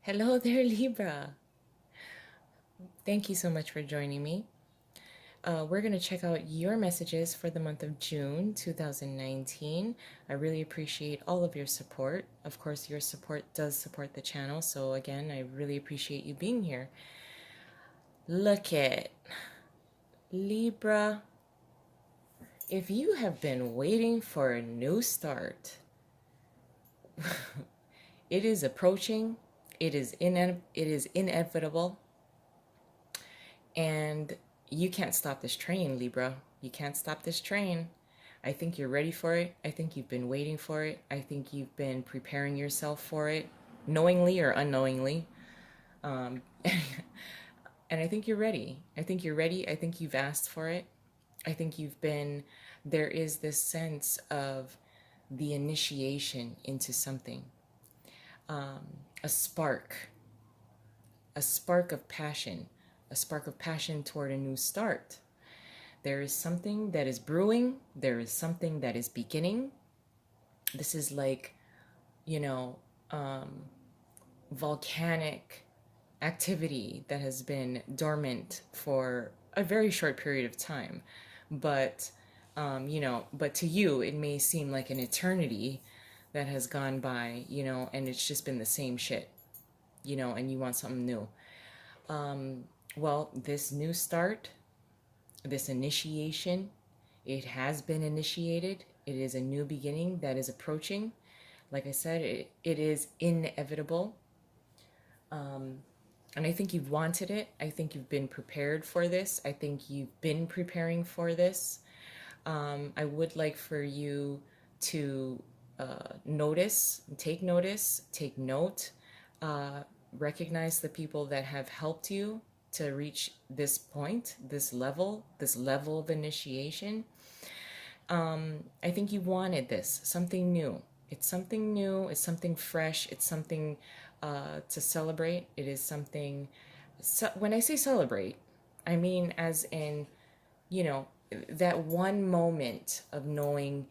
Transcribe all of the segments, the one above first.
Hello there, Libra. Thank you so much for joining me. We're going to check out your messages for the month of June 2019. I really appreciate all of your support. Of course, your support does support the channel. So, again, I really appreciate you being here. Look at Libra. If you have been waiting for a new start, it is approaching. It is inevitable. And you can't stop this train, Libra. You can't stop this train. I think you're ready for it. I think you've been waiting for it. I think you've been preparing yourself for it, knowingly or unknowingly. Um, and I think you're ready. I think you're ready. I think you've asked for it. I think there is this sense of the initiation into something, um, a spark, a spark of passion, a spark of passion toward a new start. There is something that is brewing, there is something that is beginning. This is like, you know, volcanic activity that has been dormant for a very short period of time. But, but to you, it may seem like an eternity that has gone by, and it's just been the same shit, and you want something new. Well, this new start, this initiation, it has been initiated. It is a new beginning that is approaching. Like I said, it is inevitable. And I think you've wanted it. I think you've been prepared for this. I think you've been preparing for this. I would like for you to notice, take note, recognize the people that have helped you to reach this point, this level of initiation. I think you wanted this, something new. It's something new, it's something fresh, it's something to celebrate. It is something, when I say celebrate, I mean as in, you know, that one moment of knowing,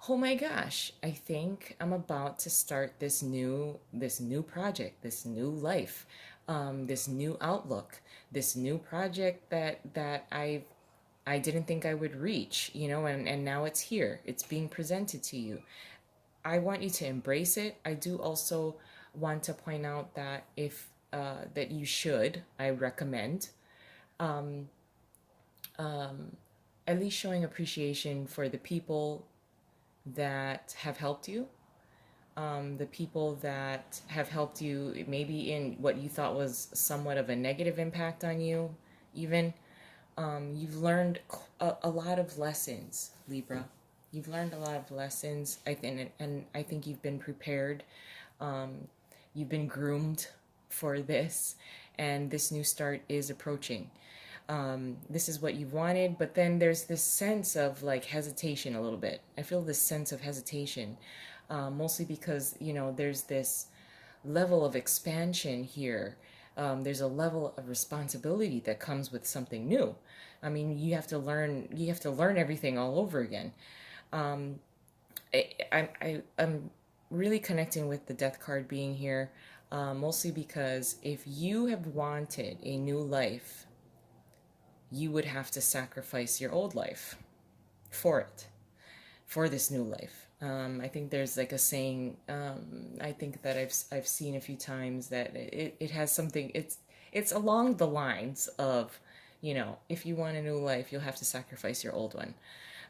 oh my gosh, I think I'm about to start this new project, this new life, this new outlook, this new project that I didn't think I would reach, and now it's here. It's being presented to you. I want you to embrace it. I do also want to point out that if that you should, I recommend at least showing appreciation for the people that have helped you, the people that have helped you maybe in what you thought was somewhat of a negative impact on you, even. You've learned a lot of lessons, Libra. You've learned a lot of lessons, I think, and I think you've been prepared. You've been groomed for this, and this new start is approaching. This is what you wanted, but then there's this sense of like hesitation a little bit. I feel this sense of hesitation, mostly because, there's this level of expansion here. There's a level of responsibility that comes with something new. I mean, you have to learn everything all over again. I'm really connecting with the death card being here, mostly because if you have wanted a new life, you would have to sacrifice your old life for it, for this new life. I think there's like a saying, I think that I've seen a few times that it has something, it's along the lines of, if you want a new life, you'll have to sacrifice your old one.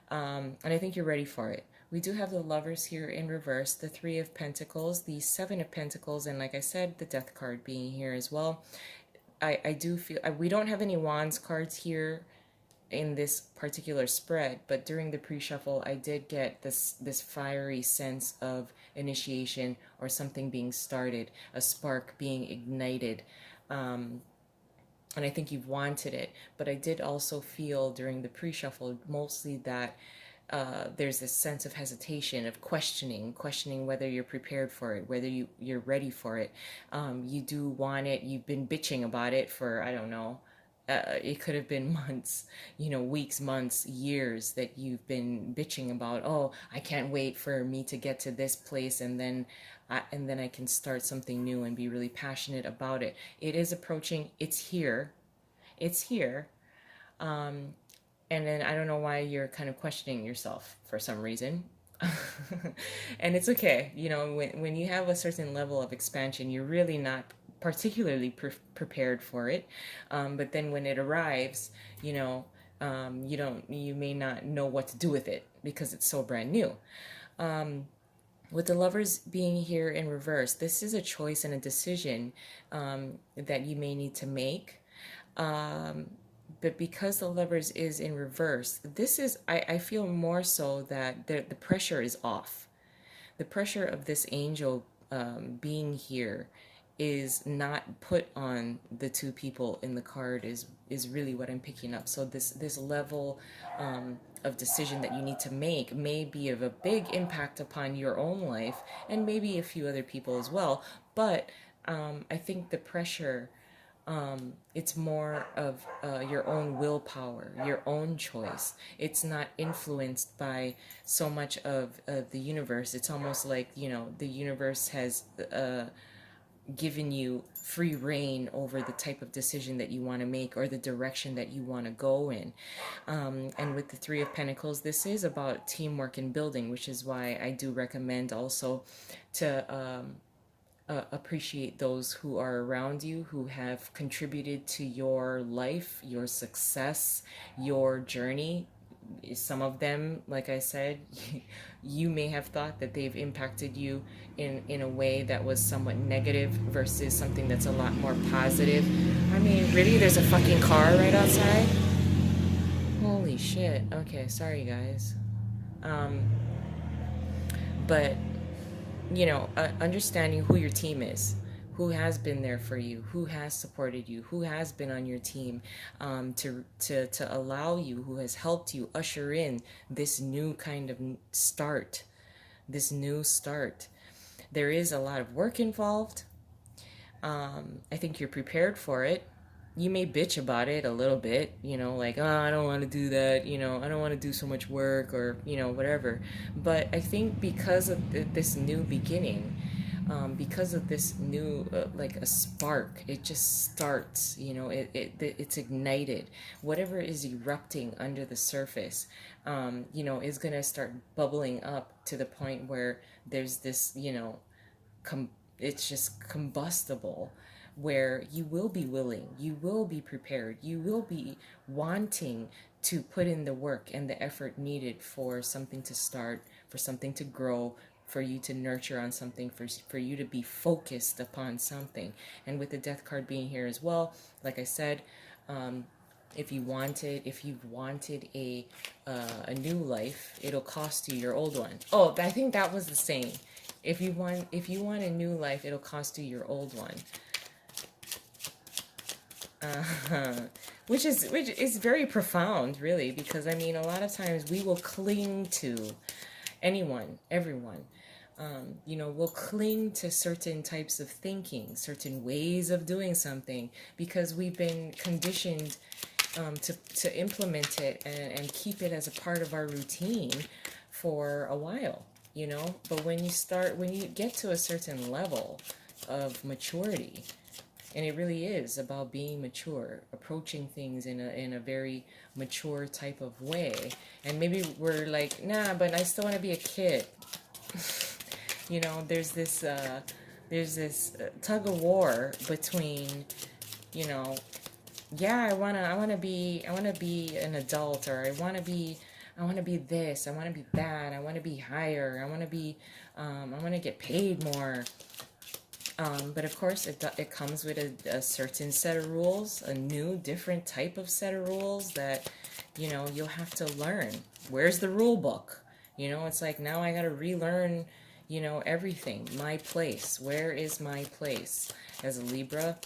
And I think you're ready for it. We do have the Lovers here in reverse, the Three of Pentacles, the Seven of Pentacles, and like I said, the Death card being here as well. I do feel, we don't have any Wands cards here in this particular spread, but during the pre-shuffle, I did get this fiery sense of initiation or something being started, a spark being ignited. And I think you've wanted it, but I did also feel during the pre-shuffle mostly that there's this sense of hesitation, of questioning whether you're prepared for it, whether you're ready for it. You do want it. You've been bitching about it for, I don't know, it could have been months, weeks, months, years that you've been bitching about, oh, I can't wait for me to get to this place, and then I can start something new and be really passionate about it. It is approaching. It's here. It's here. And then I don't know why you're kind of questioning yourself for some reason. And it's okay. When you have a certain level of expansion, you're really not particularly prepared for it. But then when it arrives, you may not know what to do with it because it's so brand new. With the lovers being here in reverse, this is a choice and a decision that you may need to make. But because the lovers is in reverse, I feel more so that the pressure is off. The pressure of this angel being here is not put on the two people in the card is really what I'm picking up. So this level of decision that you need to make may be of a big impact upon your own life and maybe a few other people as well. But I think the pressure, it's more of your own willpower, your own choice. It's not influenced by so much of the universe. It's almost like, the universe has given you free reign over the type of decision that you want to make or the direction that you want to go in. And with the Three of Pentacles, this is about teamwork and building, which is why I do recommend also to appreciate those who are around you, who have contributed to your life, your success, your journey. Some of them, like I said, you may have thought that they've impacted you in a way that was somewhat negative versus something that's a lot more positive. I mean, really, there's a fucking car right outside? Holy shit. Okay, sorry guys. But understanding who your team is, who has been there for you, who has supported you, who has been on your team, to allow you, who has helped you usher in this new kind of start, this new start. There is a lot of work involved. I think you're prepared for it. You may bitch about it a little bit, like, oh, I don't want to do that, I don't want to do so much work or, whatever. But I think because of this new beginning, because of this new, like a spark, it just starts, it's ignited. Whatever is erupting under the surface, is going to start bubbling up to the point where there's this, it's just combustible, where you will be willing, you will be prepared, you will be wanting to put in the work and the effort needed for something to start, for something to grow, for you to nurture on something, for you to be focused upon something. And with the Death card being here as well, like I said, if you've wanted a new life, it'll cost you your old one. Oh, I think that was the saying. If you want a new life, it'll cost you your old one. Which is very profound, really, because I mean, a lot of times we will cling to anyone, everyone. We'll cling to certain types of thinking, certain ways of doing something, because we've been conditioned to implement it and keep it as a part of our routine for a while, But when you get to a certain level of maturity, and it really is about being mature, approaching things in a very mature type of way. And maybe we're like, nah, but I still want to be a kid. There's this tug of war between, yeah, I wanna be an adult, or I wanna be this, I wanna be that, I wanna be higher, I wanna get paid more. But of course, it comes with a certain set of rules, a new, different type of set of rules that, you'll have to learn. Where's the rule book? It's like, now I got to relearn, everything. My place. Where is my place? As a Libra,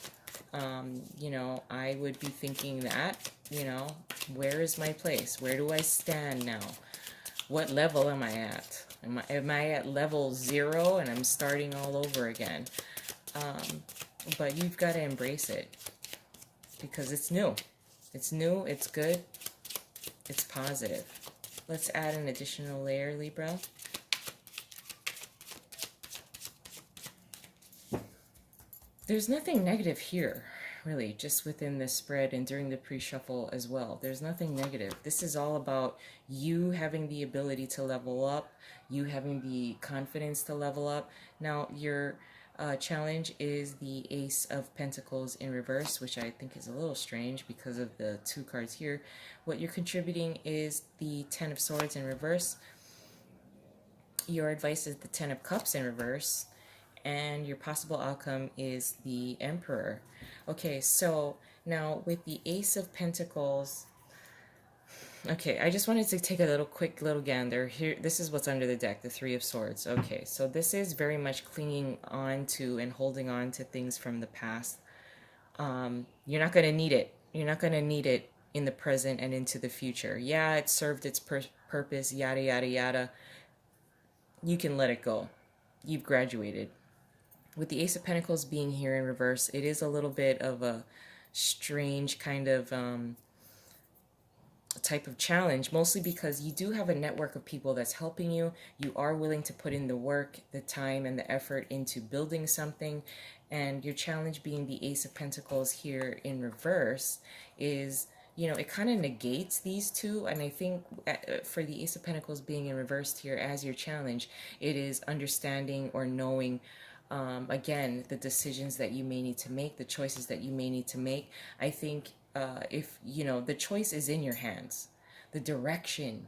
I would be thinking that, where is my place? Where do I stand now? What level am I at? Am I at level 0 and I'm starting all over again? But you've got to embrace it because it's new. It's new, it's good, it's positive. Let's add an additional layer, Libra. There's nothing negative here, really, just within this spread and during the pre-shuffle as well. There's nothing negative. This is all about you having the ability to level up, you having the confidence to level up. Now, your challenge is the Ace of Pentacles in reverse, which I think is a little strange because of the two cards here. What you're contributing is the Ten of Swords in reverse. Your advice is the Ten of Cups in reverse. And your possible outcome is the Emperor. Okay, so now with the Ace of Pentacles, okay, I just wanted to take a quick little gander here. This is what's under the deck, the Three of Swords. Okay, so this is very much clinging on to and holding on to things from the past. You're not going to need it. You're not going to need it in the present and into the future. Yeah, it served its purpose, yada, yada, yada. You can let it go. You've graduated. With the Ace of Pentacles being here in reverse, it is a little bit of a strange kind of type of challenge, mostly because you do have a network of people that's helping you. You are willing to put in the work, the time, and the effort into building something. And your challenge being the Ace of Pentacles here in reverse is, you know, it kind of negates these two. And I think for the Ace of Pentacles being in reverse here as your challenge, it is understanding or knowing again, the decisions that you may need to make, the choices that you may need to make. I think if, you know, the choice is in your hands, the direction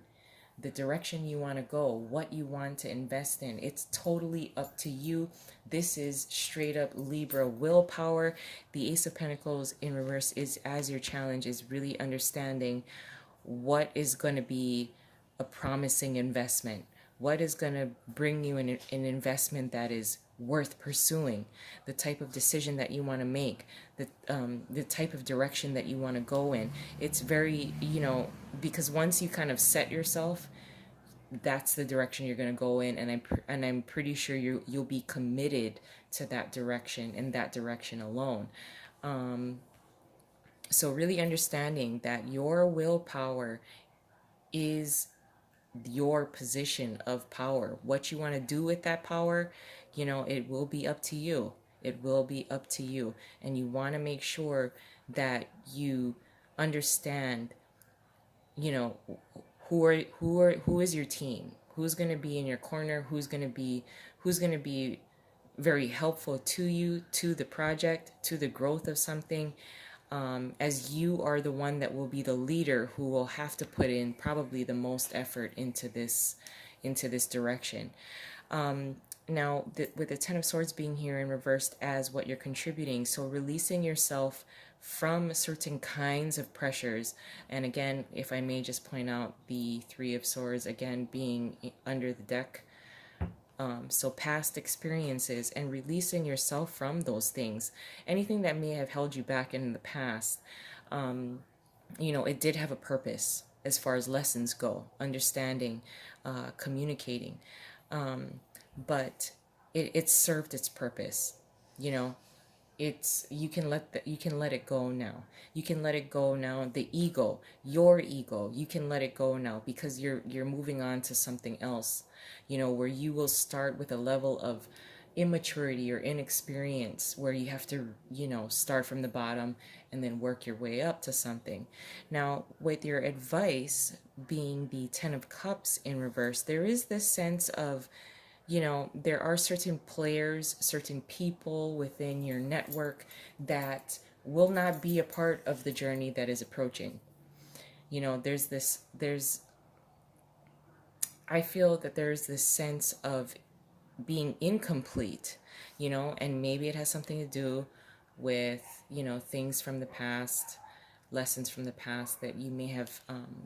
you want to go, what you want to invest in, it's totally up to you. This is straight up Libra willpower. The Ace of Pentacles in reverse is as your challenge is really understanding what is going to be a promising investment. What is going to bring you an investment that is worth pursuing, the type of decision that you want to make, the type of direction that you want to go in. It's very, you know, because once you kind of set yourself, that's the direction you're going to go in, and I'm pretty sure you'll be committed to that direction and that direction alone. So really understanding that your willpower is your position of power. What you want to do with that power, you know, it will be up to you. It will be up to you. And you want to make sure that you understand, you know, who is your team? Who's going to be in your corner? Who's going to be very helpful to you, to the project, to the growth of something. As you are the one that will be the leader who will have to put in probably the most effort into this direction. Now, with the Ten of Swords being here and reversed as what you're contributing, so releasing yourself from certain kinds of pressures. And again, if I may just point out the Three of Swords, again, being under the deck. So past experiences and releasing yourself from those things, anything that may have held you back in the past, you know, it did have a purpose as far as lessons go, understanding, communicating, but it served its purpose. You know, it's you can let it go now. You can let it go now. The ego, your ego, you can let it go now because you're moving on to something else, you know, where you will start with a level of immaturity or inexperience where you have to, you know, start from the bottom and then work your way up to something. Now, with your advice being the Ten of Cups in reverse, there is this sense of, you know, there are certain players, certain people within your network that will not be a part of the journey that is approaching. You know, I feel that there's this sense of being incomplete, you know, and maybe it has something to do with, you know, things from the past, lessons from the past that you may have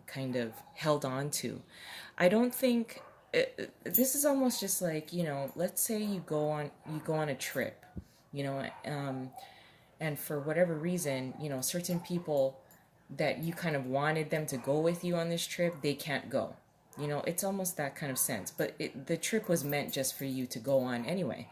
kind of held on to. I don't think this is almost just like, you know, let's say you go on a trip, you know, and for whatever reason, you know, certain people that you kind of wanted them to go with you on this trip, they can't go. You know, it's almost that kind of sense. But the trip was meant just for you to go on anyway.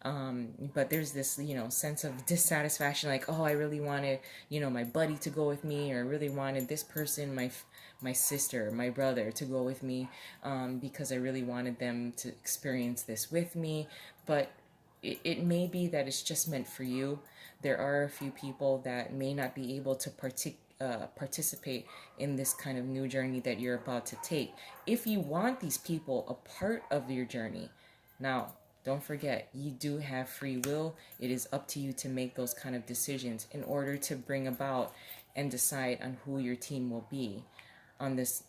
But there's this, you know, sense of dissatisfaction, like, oh, I really wanted, you know, my buddy to go with me, or I really wanted this person, my sister, my brother, to go with me, because I really wanted them to experience this with me. But it may be that it's just meant for you. There are a few people that may not be able to participate in this kind of new journey that you're about to take. If you want these people a part of your journey, now, don't forget, you do have free will. It is up to you to make those kind of decisions in order to bring about and decide on who your team will be on this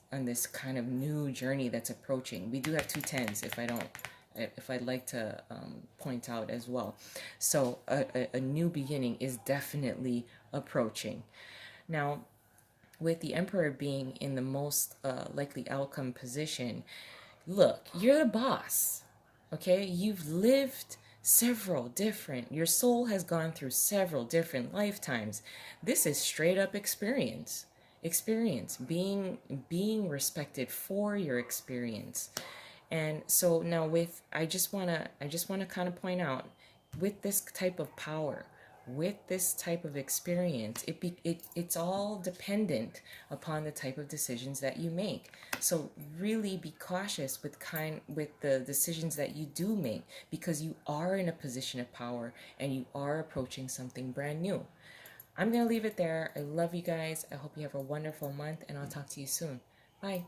kind of new journey that's approaching. We do have two tens, if I'd like to point out as well. So a new beginning is definitely approaching. Now, with the Emperor being in the most likely outcome position, look, you're the boss. Okay? You've lived your soul has gone through several different lifetimes. This is straight up experience. Experience, being respected for your experience. And so now I just want to kind of point out, with this type of power, with this type of experience, it's all dependent upon the type of decisions that you make. So really be cautious with the decisions that you do make, because you are in a position of power and you are approaching something brand new. I'm going to leave it there. I love you guys. I hope you have a wonderful month, and I'll talk to you soon. Bye.